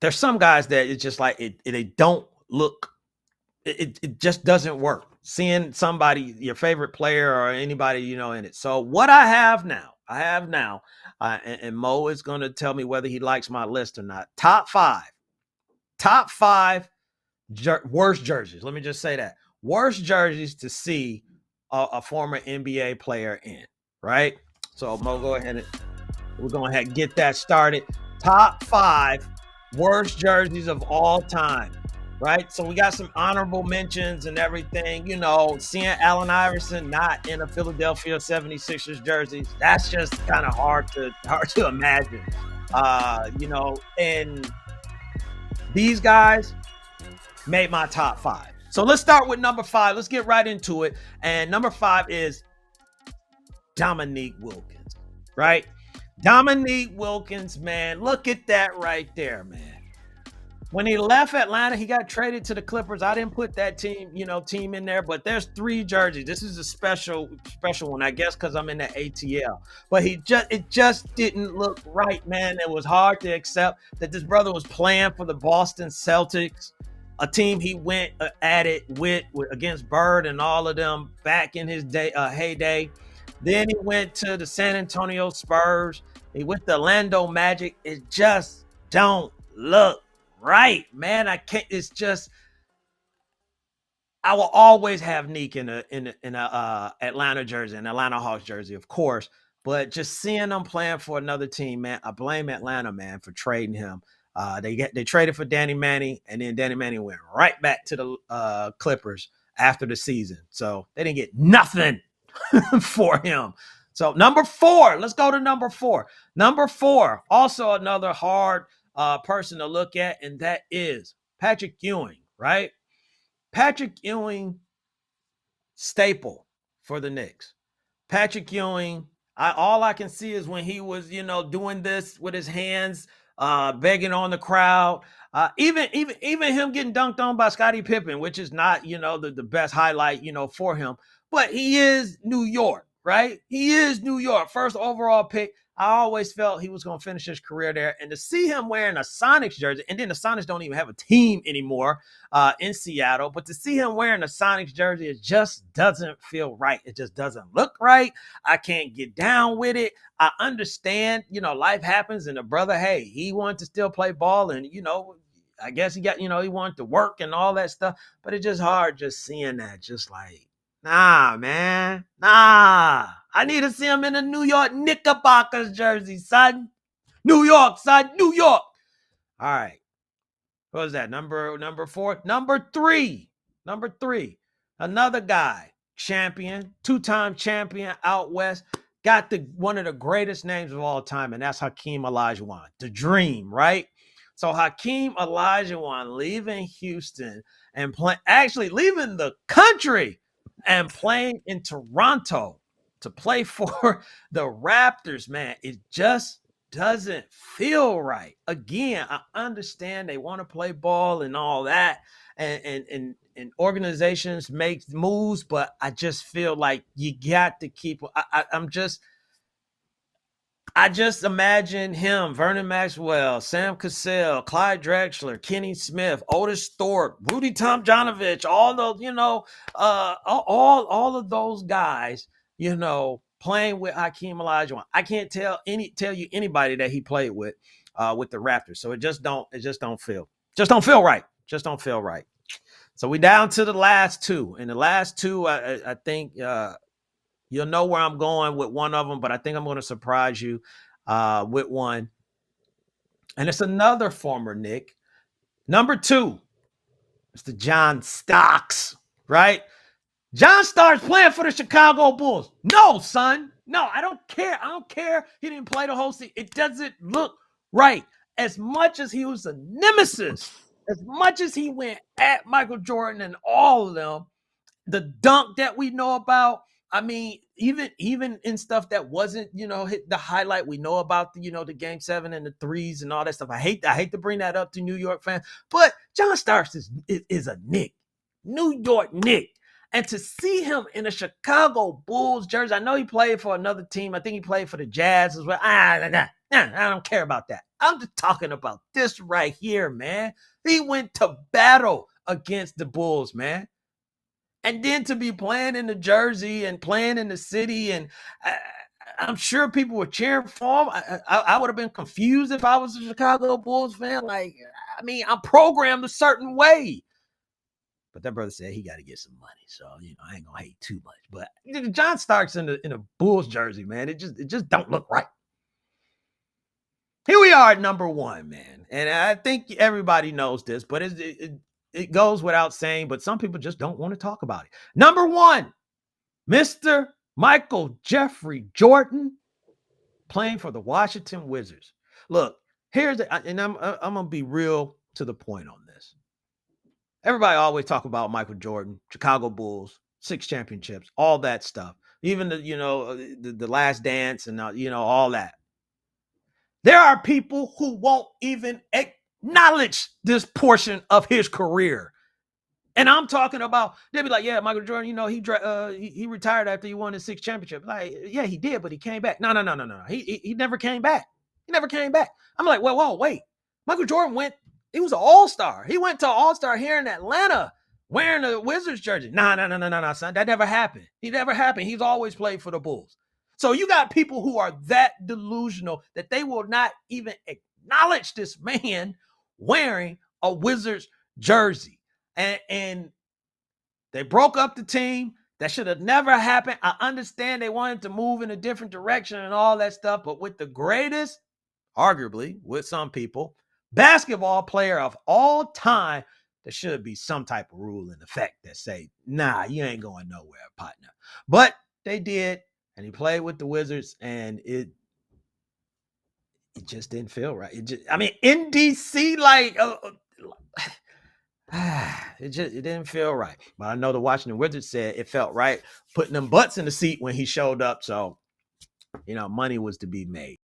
there's some guys that it's just like they don't look. It just doesn't work. Seeing somebody, your favorite player or anybody, in it. So what I have now, and Mo is going to tell me whether he likes my list or not. Top five worst jerseys. Let me just say that worst jerseys to see a former NBA player in. Right. So Mo, go ahead and we're going to get that started. Top five worst jerseys of all time. Right. So we got some honorable mentions and everything. Seeing Allen Iverson not in a Philadelphia 76ers jersey, that's just kind of hard to imagine. And these guys made my top five. So let's start with number five. Let's get right into it. And number five is Dominique Wilkins, right? Dominique Wilkins, man, look at that right there, man. When he left Atlanta, he got traded to the Clippers. I didn't put that team in there, but there's 3 jerseys. This is a special one, I guess, because I'm in the ATL. But it just didn't look right, man. It was hard to accept that this brother was playing for the Boston Celtics, a team he went at it with against Bird and all of them back in his heyday. Then he went to the San Antonio Spurs. He went to Orlando Magic. It just don't look right, man. I can't. It's just I will always have Neek in a Atlanta jersey, an Atlanta Hawks jersey, of course. But just seeing them playing for another team, man, I blame Atlanta, man, for trading him. They traded for Danny Manning, and then Danny Manning went right back to the Clippers after the season. So they didn't get nothing for him. So number 4, let's go to number 4. Number 4, also another hard person to look at, and that is Patrick Ewing, right? Patrick Ewing, staple for the Knicks. Patrick Ewing, all I can see is when he was, doing this with his hands, begging on the crowd. Even him getting dunked on by Scottie Pippen, which is not, the best highlight, for him. But he is New York, right? He is New York. First overall pick. I always felt he was going to finish his career there. And to see him wearing a Sonics jersey, and then the Sonics don't even have a team anymore in Seattle, but to see him wearing a Sonics jersey, it just doesn't feel right. It just doesn't look right. I can't get down with it. I understand, life happens, and the brother, hey, he wanted to still play ball, and, I guess he got, he wanted to work and all that stuff, but it's just hard just seeing that, just like, nah, man. Nah. I need to see him in a New York Knickerbockers jersey, son. New York, son. New York. All right. What was that? Number 4? Number 3. Number 3. Another guy. Champion. 2-time champion out west. Got one of the greatest names of all time, and that's Hakeem Olajuwon. The Dream, right? So Hakeem Olajuwon leaving Houston and actually leaving the country and playing in Toronto to play for the Raptors, man, it just doesn't feel right. Again, I understand they want to play ball and all that, and organizations make moves, but I just feel like you got to keep. I just imagine him, Vernon Maxwell, Sam Cassell, Clyde Drexler, Kenny Smith, Otis Thorpe, Rudy Tomjanovich, all those, all of those guys, playing with Hakeem Olajuwon. I can't tell you anybody that he played with the Raptors. So it just don't feel right. Just don't feel right. So we down to the last 2. And the last 2, I think you'll know where I'm going with one of them, but I think I'm going to surprise you with one. And it's another former Knick. Number 2, Mr. John Starks, right? John Starks playing for the Chicago Bulls. No, son. No, I don't care. I don't care. He didn't play the whole season. It doesn't look right. As much as he was a nemesis, as much as he went at Michael Jordan and all of them, the dunk that we know about, I mean, even in stuff that wasn't, hit the highlight, we know about the game 7 and the threes and all that stuff. I hate to bring that up to New York fans, but John Starks is a Knick, New York Knick. And to see him in a Chicago Bulls jersey, I know he played for another team. I think he played for the Jazz as well. Nah, I don't care about that. I'm just talking about this right here, man. He went to battle against the Bulls, man. And then to be playing in the jersey and playing in the city, and I'm sure people were cheering for him. I would have been confused if I was a Chicago Bulls fan. Like, I mean, I'm programmed a certain way. But that brother said he got to get some money, so I ain't gonna hate too much. But John Starks in a Bulls jersey, man, it just don't look right. Here we are at number 1, man, and I think everybody knows this, but it goes without saying. But some people just don't want to talk about it. Number 1, Mr. Michael Jeffrey Jordan, playing for the Washington Wizards. Look, and I'm gonna be real to the point on this. Everybody always talk about Michael Jordan, Chicago Bulls, 6 championships, all that stuff. Even the Last Dance and all that. There are people who won't even acknowledge this portion of his career. And I'm talking about, they'll be like, yeah, Michael Jordan, he retired after he won his 6th championship. Like, yeah, he did, but he came back. No. He never came back. He never came back. I'm like, whoa, wait. Michael Jordan he was an all-star. He went to all-star here in Atlanta wearing the Wizards jersey. No, son. That never happened. He never happened. He's always played for the Bulls. So you got people who are that delusional that they will not even acknowledge this man wearing a Wizards jersey. And they broke up the team. That should have never happened. I understand they wanted to move in a different direction and all that stuff, but with the greatest, arguably, with some people, basketball player of all time, there should be some type of rule in effect that say, nah, you ain't going nowhere, partner. But they did, and he played with the Wizards, and it just didn't feel right. In DC, like, it didn't feel right. But I know the Washington Wizards said it felt right, putting them butts in the seat when he showed up. So, money was to be made.